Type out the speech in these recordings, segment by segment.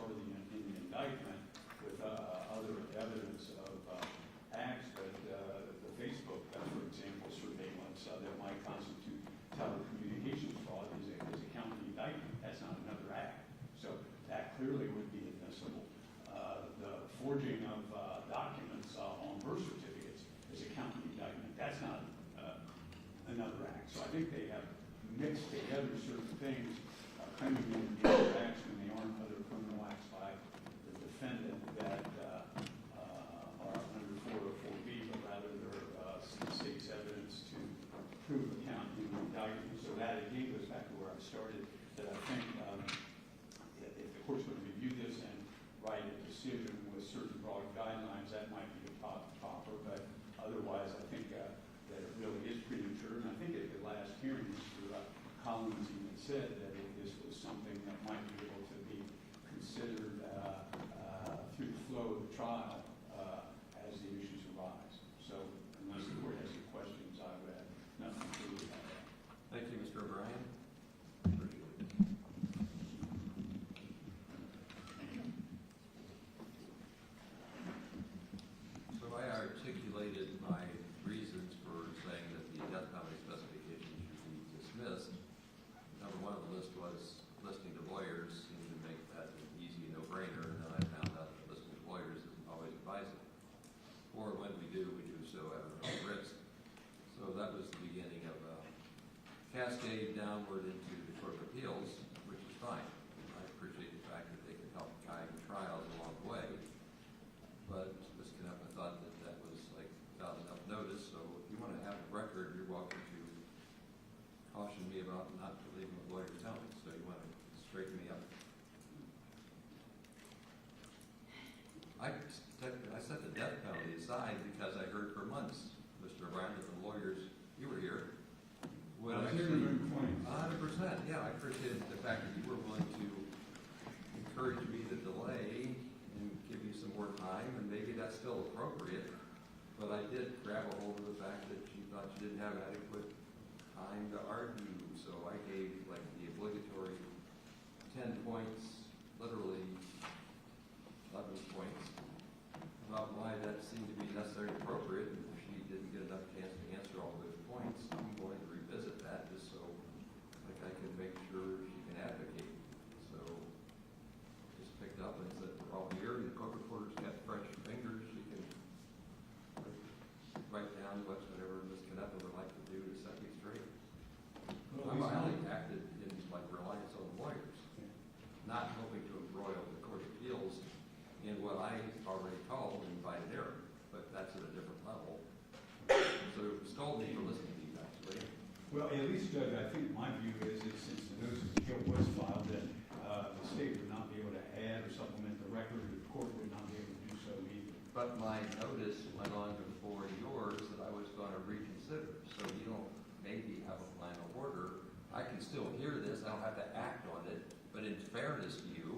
already in the indictment with other evidence of acts, but the Facebook, for example, surveillance that might constitute telecommunications fraud is a county indictment. That's not another act. So that clearly would be admissible. The forging of documents on birth certificates is a county indictment. That's not another act. So I think they have mixed together certain things, claiming them to be other acts when they aren't other criminal acts by the defendant that are under 404B, but rather they're the state's evidence to prove a count in the indictment. So that again goes back to where I started, that I think if the court's going to review this and write a decision with certain broad guidelines, that might be the proper, but otherwise I think that it really is premature. And I think at the last hearing, Mr. Collins even said that this was something that might be able to be considered through the flow of the trial as the issues arise. So unless the court has any questions, I would have nothing to do with that. Thank you, Mr. O'Brien. So I articulated my reasons for saying that the death penalty specification should be dismissed. Number one on the list was listening to lawyers seemed to make that an easy no-brainer, and then I found out that listening to lawyers isn't always advisable. Or when we do so at our own risk. So that was the beginning of a cascade downward into the Court of Appeals, which is fine. I appreciate the fact that they can help guide trials along the way. But Ms. Knapp, I thought that that was like without enough notice. So if you want to have a record, you're welcome to caution me about not believing what lawyers tell me. So you want to straighten me up. I set the death penalty aside because I heard for months, Mr. O'Brien, that the lawyers, you were here, would actually, 100%, yeah, I appreciated the fact that you were willing to encourage me to delay and give you some more time, and maybe that's still appropriate, but I did grab a hold of the fact that you thought you didn't have adequate time to argue, so I gave like the obligatory 10 points, literally 11 points, about why that seemed to be necessary and appropriate, and if she didn't get enough chance to answer all those points, I'm going to revisit that just so like I can make sure she can advocate. So just picked up and said, we're all here, the court reporter's got fresh fingers, she can write down whatever Ms. Knapp would like to do to set me straight. Well, I only acted in like reliance on lawyers, not hoping to embroil the Court of Appeals in what I already called invited error, but that's at a different level. So scold me for listening to you, actually. Well, at least, Judge, I think my view is that since the notice of appeal was filed, that the state would not be able to add or supplement the record, or the court would not be able to do so either. But my notice went on before yours that I was going to reconsider, so you don't maybe have a final order. I can still hear this, I don't have to act on it, but in fairness to you,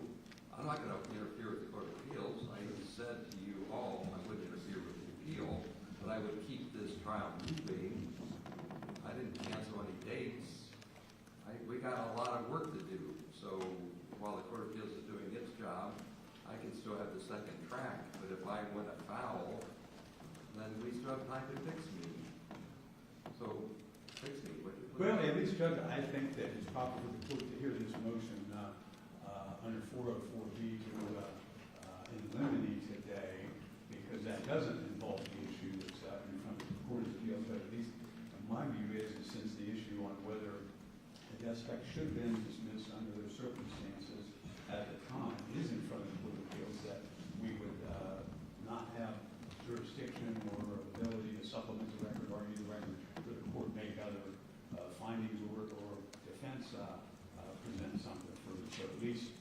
I'm not going to interfere with the Court of Appeals. I said to you all I wouldn't interfere with the appeal, but I would keep this trial moving. I didn't cancel any dates. We got a lot of work to do. So while the Court of Appeals is doing its job, I can still have the second track. But if I went afoul, then we still have time to fix me. So fix me. Well, at least, Judge, I think that it's proper for the court to hear this motion under 404B to eliminate today, because that doesn't involve the issue that's in front of the Court of Appeals. But at least my view is that since the issue on whether the death spec should have been dismissed under those circumstances at the time is in front of the Court of Appeals, that we would not have jurisdiction or ability to supplement the record, argue the record, for the court make other findings or defense present something further. So at least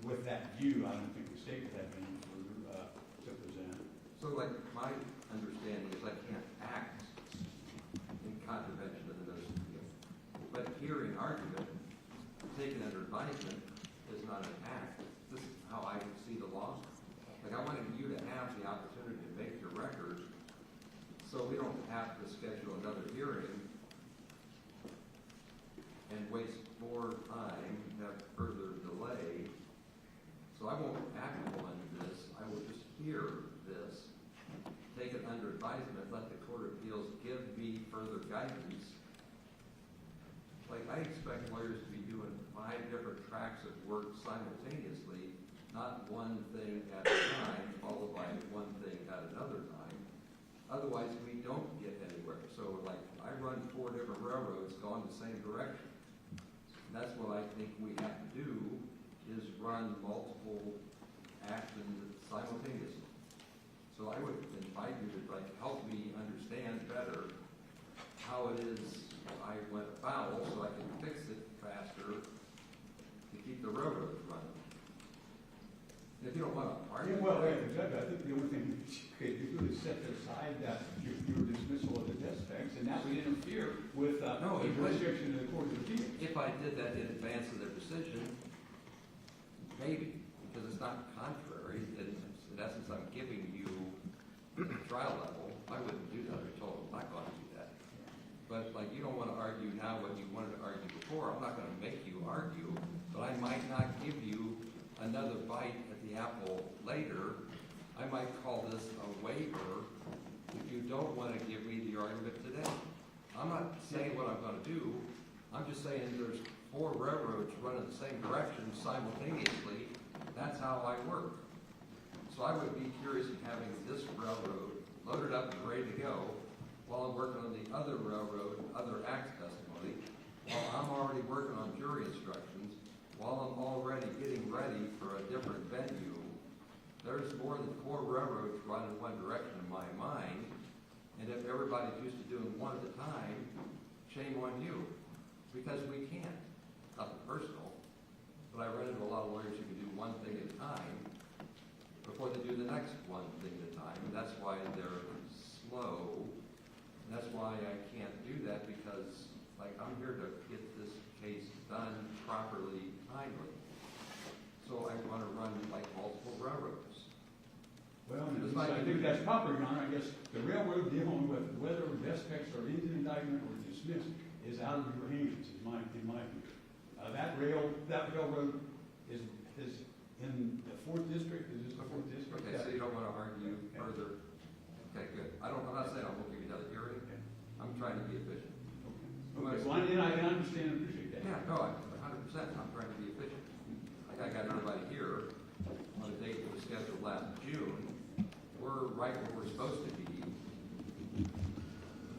with that view, I don't think the state would have any further to present. So like my understanding is I can't act in contravention of the notice of appeal. But hearing argument, taken under advisement, is not an act. This is how I see the law. Like I wanted you to have the opportunity to make your record so we don't have to schedule another hearing and waste more time, have further delay. So I won't hear this, take it under advisement, let the Court of Appeals give me further guidance. Like, I expect lawyers to be doing 5 different tracks of work simultaneously, not one thing at a time, followed by one thing at another time. Otherwise, we don't get anywhere. So, like, I run 4 different railroads going the same direction. And that's what I think we have to do, is run multiple actions simultaneously. So I would invite you to, like, help me understand better how it is I went foul, so I can fix it faster to keep the railroads running. And if you don't want to argue, Well, Judge, I think the only thing you could do is set aside your dismissal of the death specs, and that would interfere with the jurisdiction of the Court of Appeals. if I did that in advance of their decision, maybe, because it's not contrary. In essence, I'm giving you trial level. I wouldn't do that. I told them I'm not going to do that. But like, you don't want to argue now what you wanted to argue before. I'm not going to make you argue, but I might not give you another bite at the apple later. I might call this a waiver if you don't want to give me the argument today. I'm not saying what I'm going to do. I'm just saying there's 4 railroads running the same direction simultaneously. That's how I work. So I would be curious in having this railroad loaded up and ready to go while I'm working on the other railroad, other acts testimony, while I'm already working on jury instructions, while I'm already getting ready for a different venue. There's more than 4 railroads running one direction in my mind, and if everybody's used to doing one at a time, shame on you, because we can't. Nothing personal, but I run into a lot of lawyers who can do one thing at a time before they do the next one thing at a time, and that's why they're slow. And that's why I can't do that, because like, I'm here to get this case done properly, timely. So I want to run like multiple railroads. Well, I think that's proper, Your Honor. I guess the railroad dealing with whether death specs are in the indictment or dismissed is out of your hands, in my view. That railroad is in the 4th district. Is this the 4th district? Okay, so you don't want to argue further. Okay, good. I'm not saying I won't give you another hearing. Okay. I'm trying to be efficient. Okay, well, I understand and appreciate that. Yeah, no, 100%. I'm trying to be efficient. Like, I got everybody here on a date that was scheduled last June. We're right where we're supposed to be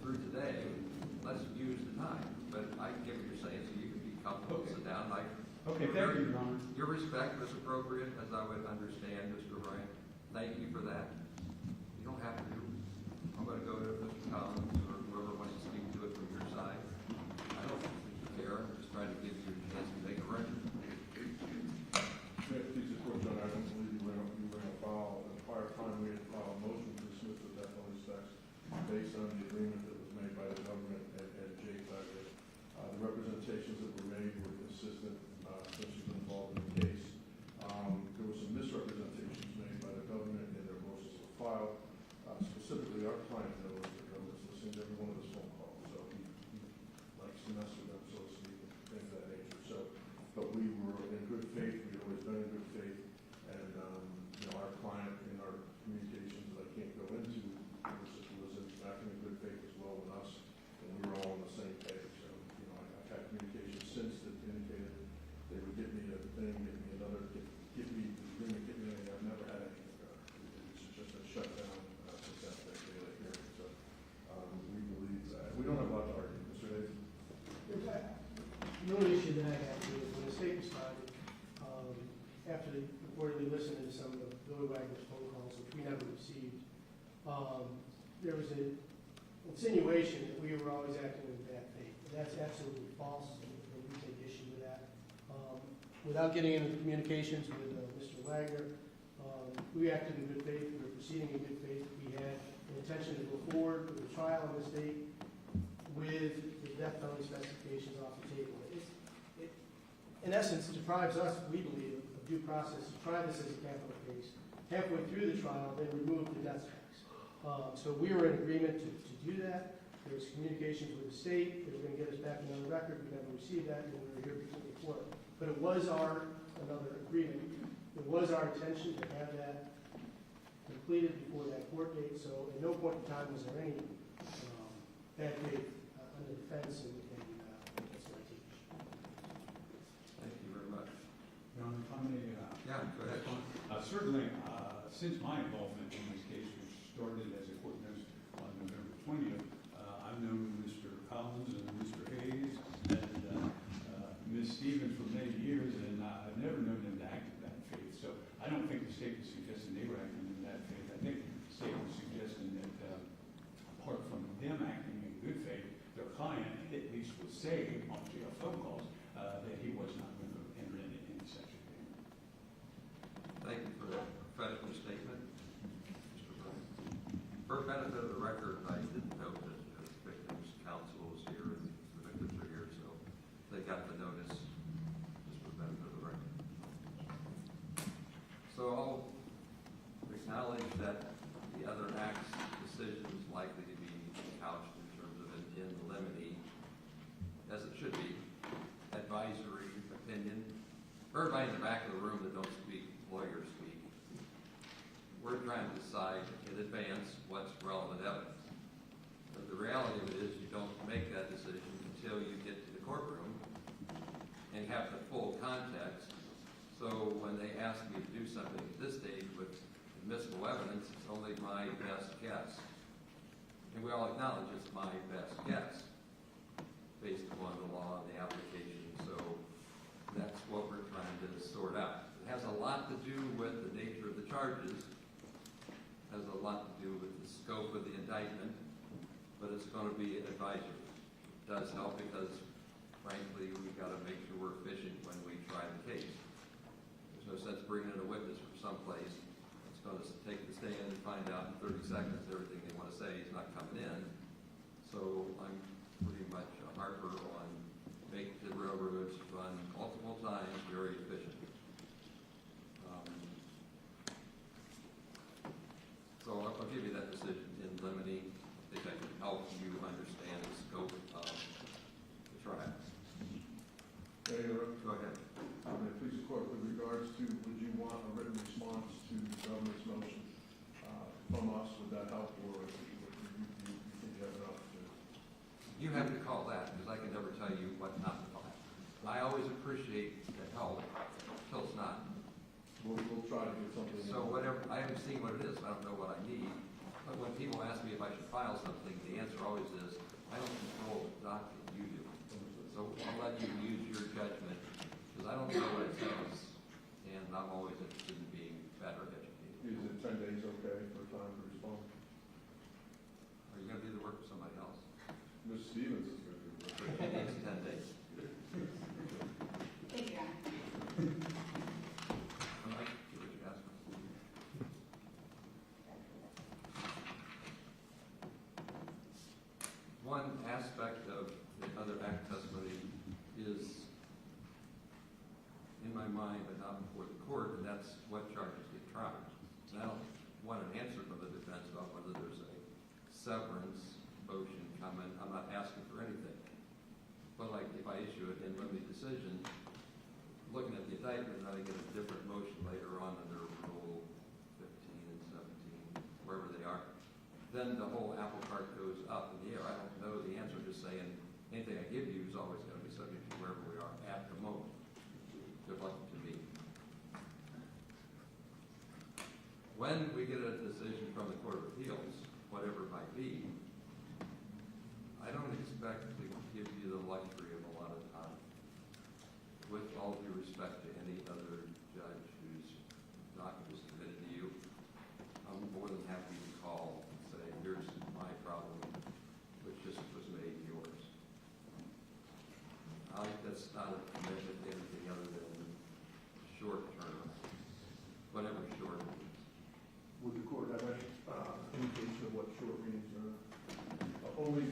through today. Let's use the time. But I get what you're saying, so you can be comfortable, sit down. Okay, thank you, Your Honor. Your respect was appropriate, as I would understand, Mr. Ryan. Thank you for that. You don't have to. I'm going to go to Mr. Collins or whoever wants to speak to it from your side. I don't care. I'm just trying to give you a chance to make a record. Please support, John. I don't believe you ran afoul. At the prior time, we had filed a motion to dismiss the death penalty specs based on the agreement that was made by the government and Jay Tiger. The representations that were made were consistent since you've been involved in the case. There were some misrepresentations made by the government in their motions to file. Specifically, our client knows the government's listening to every one of his phone calls, so he likes to mess with them, so to speak, and things of that nature. So, but we were in good faith. We've always been in good faith, and our client in our communications that I can't go into was acting in good faith as well with us, and we were all on the same page. So, I've had communications since that indicated they would get me a thing, get me another, get me the agreement, get me anything. I've never had anything. It's just a shutdown since that day of hearing. So we believe that. We don't have a lot to argue, Mr. Hayes. The only issue that I have is when the state responded, after they reportedly listened to some of Billy Wagner's phone calls, which we never received, there was an insinuation that we were always acting in bad faith. And that's absolutely false, and we take issue with that. Without getting into the communications with Mr. Wagner, we acted in good faith. We were proceeding in good faith. We had an intention to go forward with a trial in the state with the death penalty specifications off the table. It, in essence, deprives us, we believe, of due process to try this as a capital case. Halfway through the trial, they removed the death specs. So we were in agreement to do that. There was communications with the state. They were going to get us back another record. We never received that, and we were here before. But it was another agreement. It was our intention to have that completed before that court date, so at no point in time was there any bad faith on the defense, and that's my take. Thank you very much. Your Honor, if I may, Yeah, go ahead. certainly, since my involvement in this case, which started as a court knows on November 20th, I've known Mr. Collins and Mr. Hayes and Ms. Stevens for many years, and I've never known them to act in bad faith. So I don't think the state was suggesting they were acting in bad faith. I think the state was suggesting that apart from them acting in good faith, their client at least would say on jail phone calls that he was not going to enter into any such agreement. Thank you for that credible statement, Mr. Brown. For benefit of the record, I didn't know that the victims' counsel was here and the victims are here, so they got the notice, just for the benefit of the record. So I'll acknowledge that the other act's decision is likely to be couched in terms of an in limine, as it should be, advisory opinion. For everybody in the back of the room that don't speak, lawyers speak. We're trying to decide in advance what's relevant evidence. But the reality of it is you don't make that decision until you get to the courtroom and have the full context. So when they ask me to do something at this stage with admissible evidence, it's only my best guess. And we all acknowledge it's my best guess based upon the law and the application. So that's what we're trying to sort out. It has a lot to do with the nature of the charges, has a lot to do with the scope of the indictment, but it's going to be advisory. It does help because, frankly, we've got to make sure we're efficient when we try the case. There's no sense bringing in a witness from someplace that's going to take the stand and find out in 30 seconds everything they want to say is not coming in. So I'm pretty much a harper on make the railroads run multiple times very efficient. So I'll give you that decision in limine. I think I can help you understand the scope of the trial. Mayor, Go ahead. please, the court, with regards to, would you want a written response to the governor's motion from us? Would that help, or you think you have enough to? You have to call that, because I can never tell you what not to call. I always appreciate the help until it's not. We'll try to get something. So whatever, I haven't seen what it is, I don't know what I need. But when people ask me if I should file something, the answer always is, I don't control the document, you do. So I'll let you use your judgment, because I don't know what it says, and I'm always interested in being better educated. Is it 10 days okay for time to respond? Are you going to do the work for somebody else? Ms. Stevens is going to do it. It needs 10 days. Thank you, Your Honor. Mike, see what you asked me. One aspect of the other act testimony is in my mind, but not before the court, and that's what charges get tried. And I don't want an answer from the defense about whether there's a severance motion coming. I'm not asking for anything. But like if I issue an in limine decision, looking at the indictment, and I get a different motion later on under Rule 15 and 17, wherever they are, then the whole apple cart goes up in the air. I don't know the answer, just saying anything I give you is always going to be subject to wherever we are at the moment. Good luck to me. When we get a decision from the Court of Appeals, whatever it might be, I don't expect to give you the luxury of a lot of time. With all due respect to any other judge whose document was submitted to you, I'm more than happy to call and say, here's my problem, which just was made yours. That's not a commitment to anything other than short term, whatever short means. Would the court have any indication of what short means? Only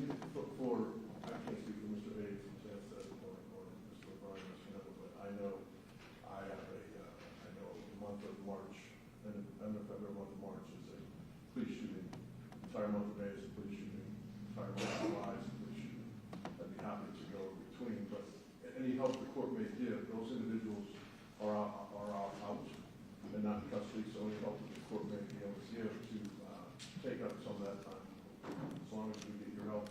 for, I can't speak for Mr. Hayes, since that's or Mr. O'Brien, Mr. Neville, but I know I have I know the month of March, and the February month of March is a police shooting. Entire month of May is a police shooting. Entire month of July is a police shooting. I'd be happy to go between, but any help the court may give, those individuals are out. and not in custody, so any help that the court may be able to give to take up some of that time. As long as we get your help,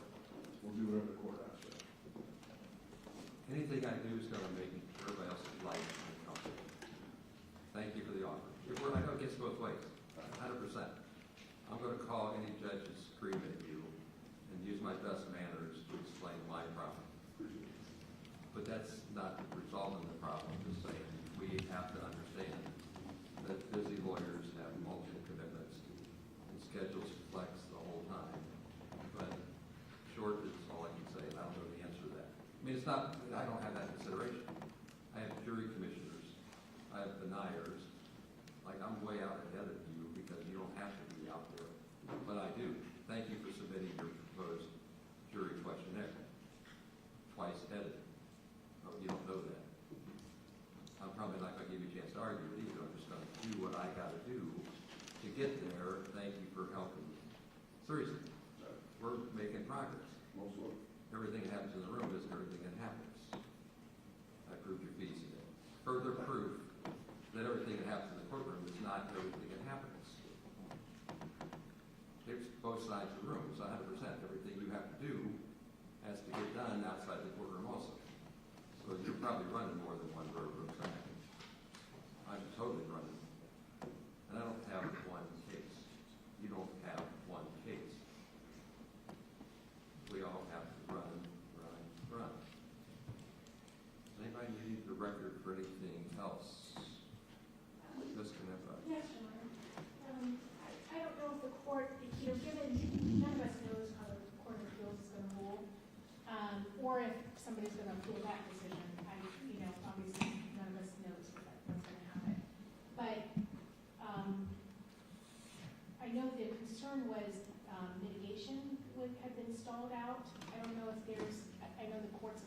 we'll do whatever the court asks for. Anything I do is going to make everybody else's life uncomfortable. Thank you for the offer. I know it gets both ways, 100%. I'm going to call any judge and scream at you and use my best manners to explain my problem. But that's not resolving the problem. Just saying we have to understand that busy lawyers have multiple commitments and schedules flex the whole time. But short is all I can say, and I don't know the answer to that. I mean, it's not, I don't have that consideration. I have jury commissioners, I have deniers. Like, I'm way out ahead of you because you don't have to be out there. But I do. Thank you for submitting your proposed jury questionnaire. Twice edited. Oh, you don't know that. I'm probably not going to give you a chance to argue it either. I'm just going to do what I got to do to get there. Thank you for helping me. Seriously, we're making progress. Everything that happens in the room is everything that happens. I proved your fees today. Further proof that everything that happens in the courtroom is not everything that happens. It's both sides of the room. It's 100%. Everything you have to do has to get done outside the courtroom also. So you're probably running more than one room side. I'm totally running. And I don't have one case. You don't have one case. We all have to run. Does anybody need the record for anything else? Ms. Canepa? Yes, Your Honor. I don't know if the court, given none of us knows how the Court of Appeals is going to rule, or if somebody's going to appeal that decision. Obviously none of us knows what's going to happen. But I know the concern was mitigation had been stalled out. I don't know if I know the courts,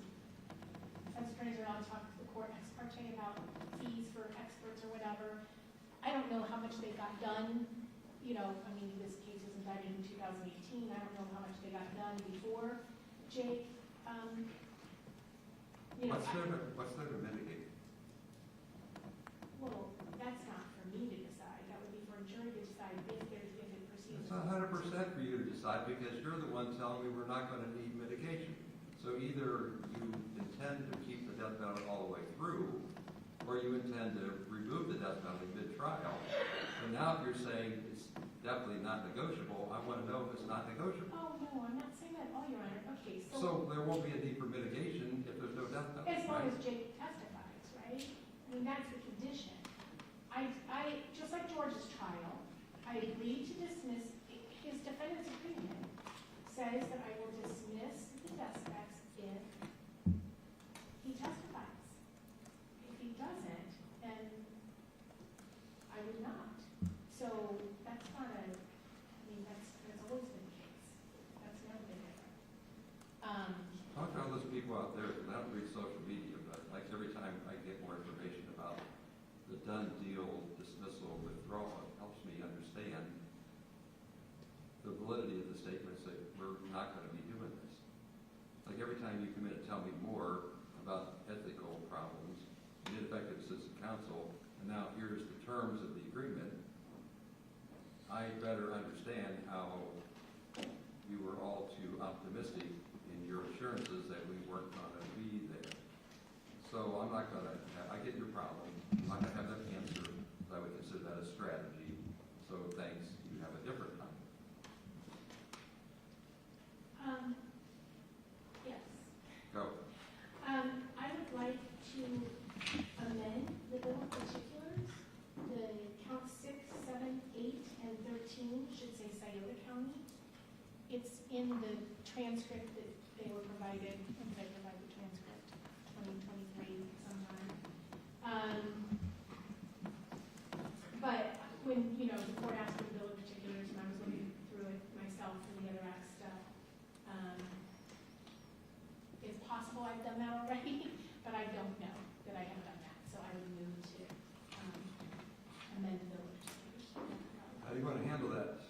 defense attorneys are allowed to talk to the court ex parte about fees for experts or whatever. I don't know how much they got done. This case was indicted in 2018. I don't know how much they got done before Jake. What's there to mitigate? Well, that's not for me to decide. That would be for a jury to decide if it proceeds. It's 100% for you to decide because you're the one telling me we're not going to need mitigation. So either you intend to keep the death penalty all the way through, or you intend to remove the death penalty mid-trial. So now if you're saying it's definitely not negotiable, I want to know if it's not negotiable. Oh, no, I'm not saying that at all, Your Honor. Okay, So there won't be a need for mitigation if there's no death penalty, as long right? as Jake testifies, right? That's the condition. I just like George's trial, I agreed to dismiss, his defendant's agreement says that I will dismiss the death specs if he testifies. If he doesn't, then I would not. So that's not that's always been the case. That's never been different. Talk to all those people out there, and I don't read social media, but like every time I get more information about the done deal dismissal withdrawal, it helps me understand the validity of the statements that we're not going to be doing this. Like every time you come in and tell me more about ethical problems, ineffective assistant counsel, and now here's the terms of the agreement, I better understand how you were all too optimistic in your assurances that we weren't going to be there. So I'm not going to, I get your problem. I'm not going to have that answer. I would consider that a strategy. So thanks, you have a different time. Yes. Go. I would like to amend the bill of particulars. The count 6, 7, 8, and 13 should say Scioto County. It's in the transcript that they were provided, and they provided the transcript 2023 sometime. But when, the court asked for the bill of particulars, and I was looking through it myself for the other act stuff, it's possible I've done that already, but I don't know that I have done that. So I would move to amend the bill of particulars. How do you want to handle that?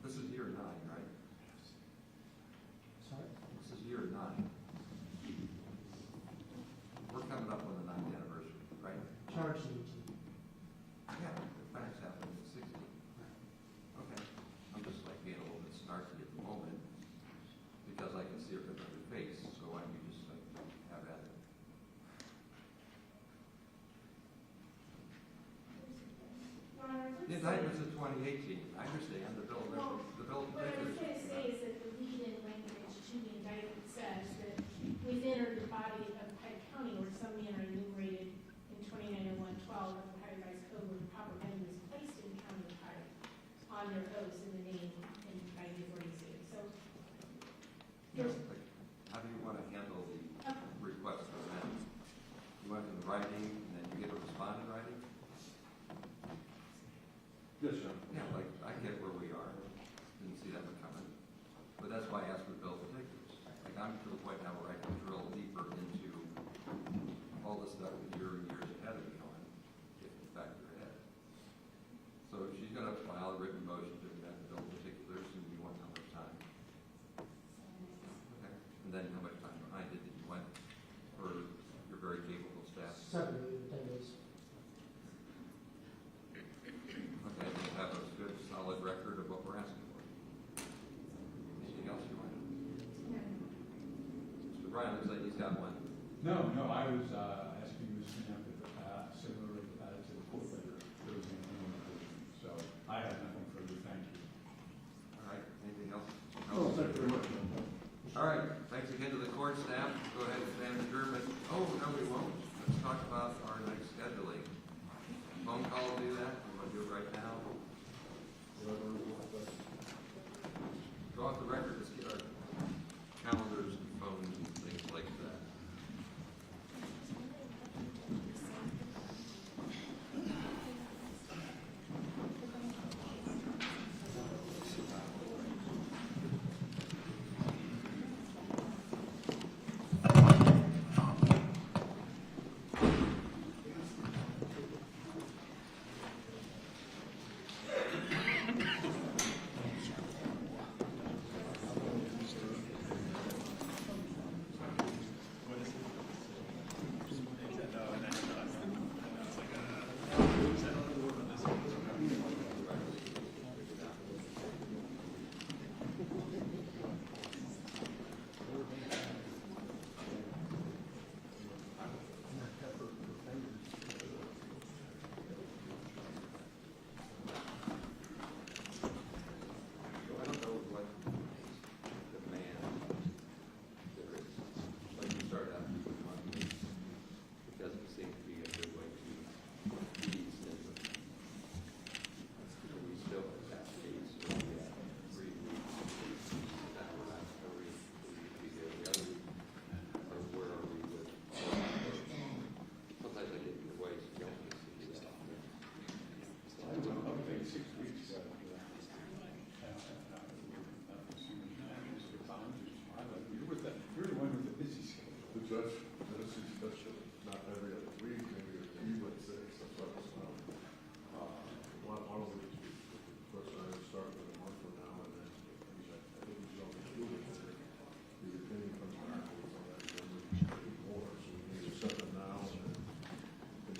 This is year 9, right? Sorry? This is year 9. 2018. I understand the bill, Well, the bill of what I was particulars. going to say is that the lead-in language to the indictment says that within or the body of Pike County or some manner enumerated in 290112 of the Ohio Revised Code where the proper venue is placed in the county of Pike on their oaths in the name and by the authority city. So there's, Like, how do you want to handle the okay, request for amendment? You want it in writing, and then you get a response in writing? Yes, John. Yeah, like, I get where we are, didn't see that one coming, but that's why I asked for the bill of particulars. Like, I'm to the point now where I can drill deeper into all the stuff that you're years ahead of me on, if in fact you're ahead. So she's gonna file a written motion to amend the bill of particulars, and you want how much time? Okay, and then how much time behind it did you want for your very capable staff? 7 to 10 days. Okay, we'll have a good, solid record of what we're asking for. Anything else you want? Mr. Bryan looks like he's got one. No, I was asking Ms. Knapp if similarly to the court letter, there was an implementation. So I have nothing further. Thank you. All right, anything else? No, thank you very much, John. All right, thanks again to the court staff. Go ahead and stand adjournment. Oh, no, we won't. Let's talk about our next scheduling. Phone call will do that. I'm going to do it right now. Go off the record, let's get our calendars and phones and things like that. I don't know what demand there is. Like you start out with monthly. It doesn't seem to be a good way to ease into it. So we still have that case where we have 3 weeks. That we're not every week, every other week. Or where are we with? Sometimes I get in the way, so you don't need to do that. I would think 6 weeks. You're the one with the busy schedule. The judge, that's not every other week, maybe a few, but six, that's what it's not. Why don't we just, the person I would start with a month from now, and then, I think we should always do it, the opinion comes back, or something, and then we should do more, so we need to set them now, and then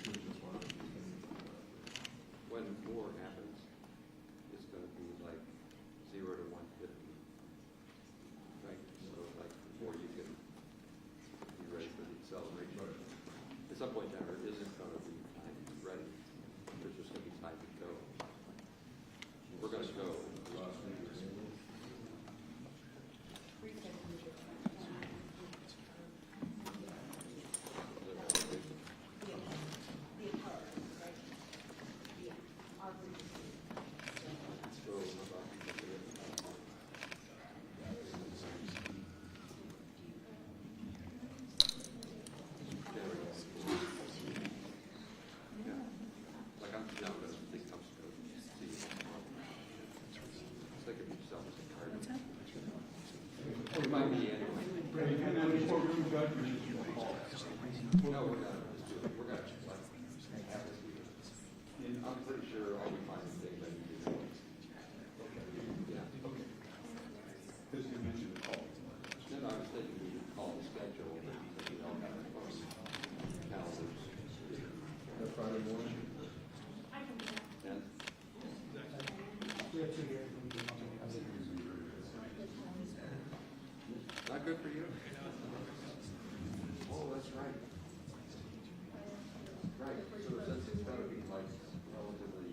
continue just one of the opinion. When more happens, it's going to be like 0 to 150. Right? So like before you can be ready for the acceleration. Right. At some point there isn't going to be time ready. There's just going to be time to go. We're going to go. Last week, or something. Like I'm now going to think I'm supposed to see you tomorrow. Think of yourself as a card. Remind me anyway. And then the courtroom judge will issue a call. No, we're going to just do it. We're going to like have this meeting. And I'm pretty sure all we find is things that you do. Yeah. Okay. Because you mentioned the call. Then I was thinking we would call the schedule, but we don't have it on calendars. That Friday morning? I can do that. And We have 2 here. not good for you? Oh, that's right. Right, so since it's gotta be like relatively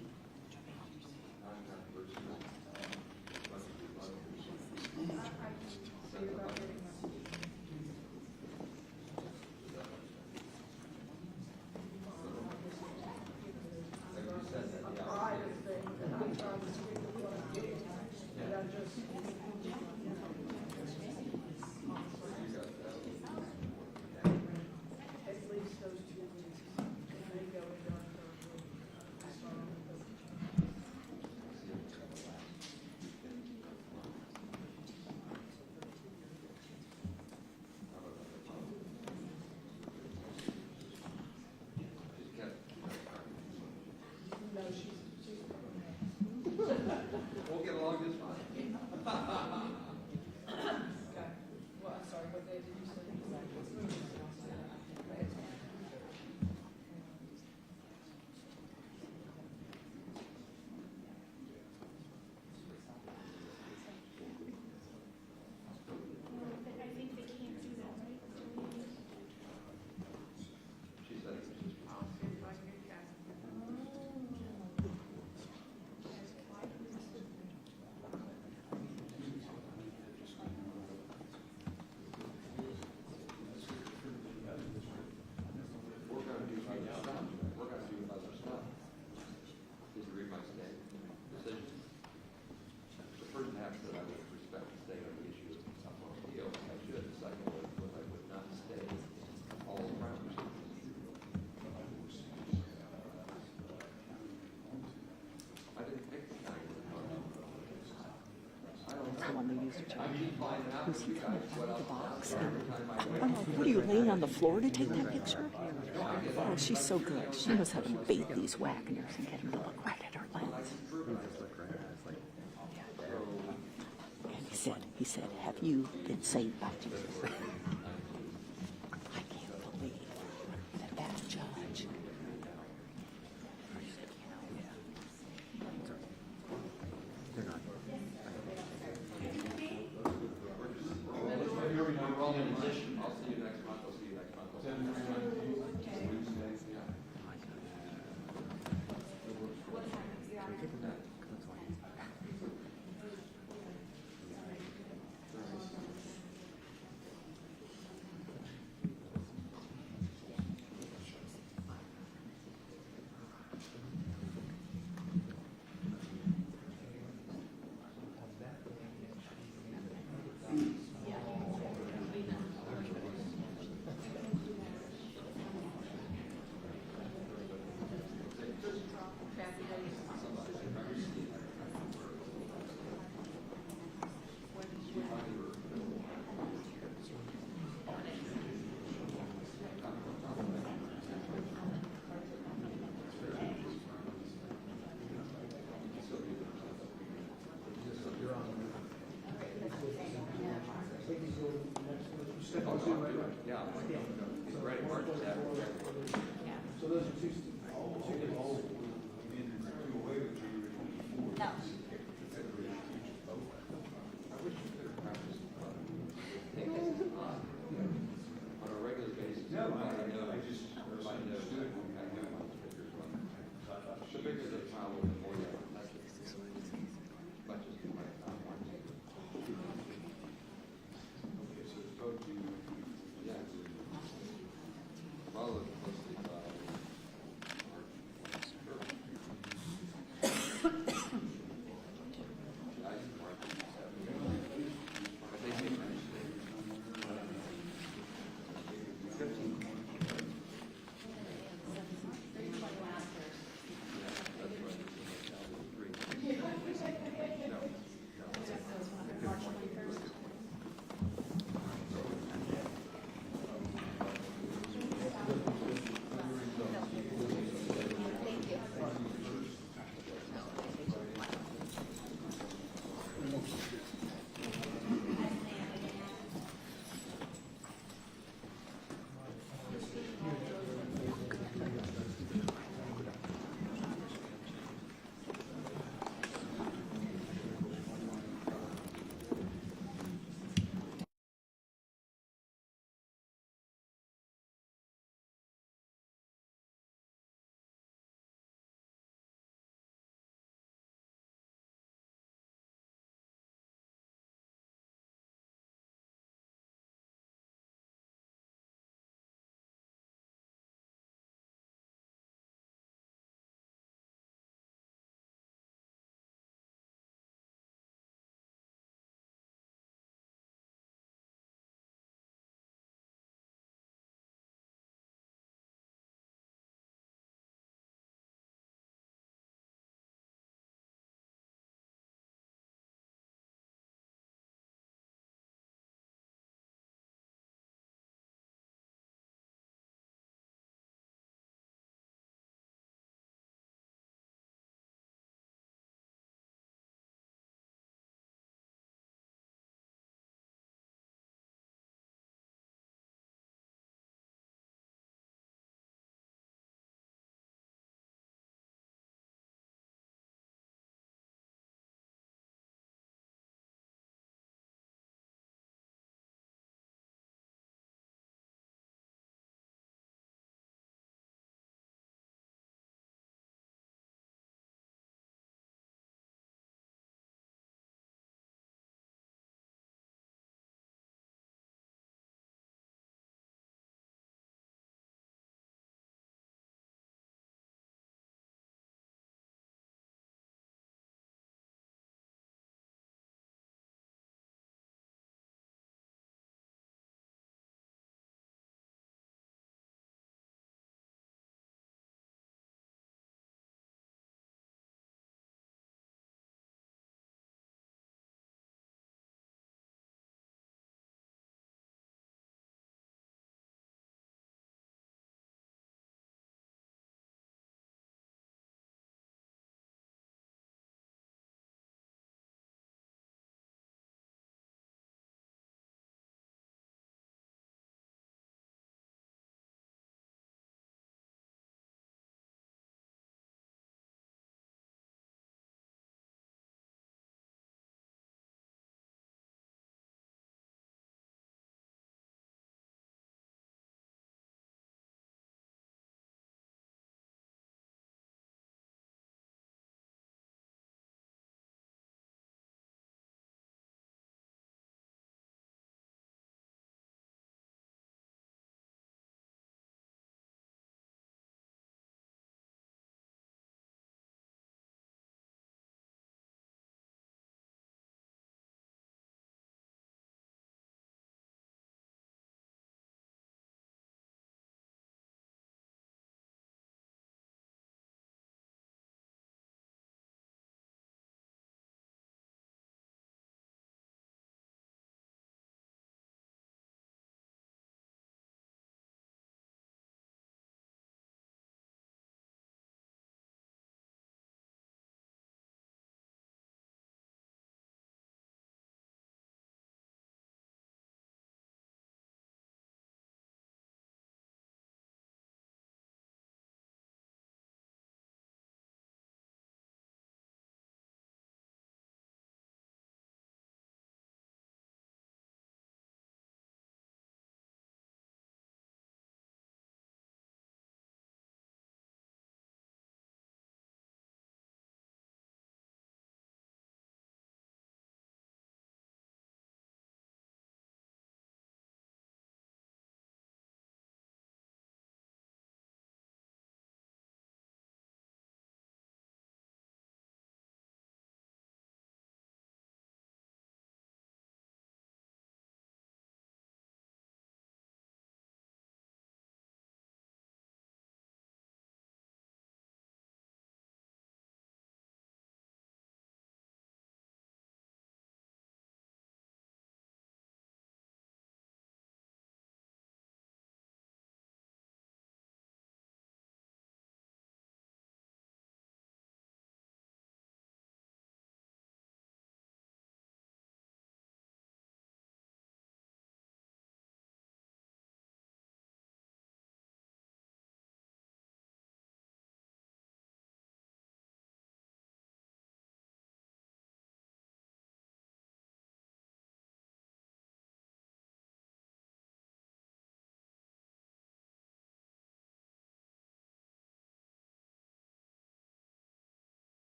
keep finding out Was from he you coming guys out what of else the box? is every time I I'm like, what are you laying on the floor to take that picture? Oh, she's so good. She knows how to bait these Wagners and get them to look right at her lens. And he said, have you been saved by Jesus? I can't believe that judge. We're all in position. I'll see you next month. I'll see you next month. Yeah. He's ready. March is after. So those are two. No. I wish you could have practiced on a regular basis.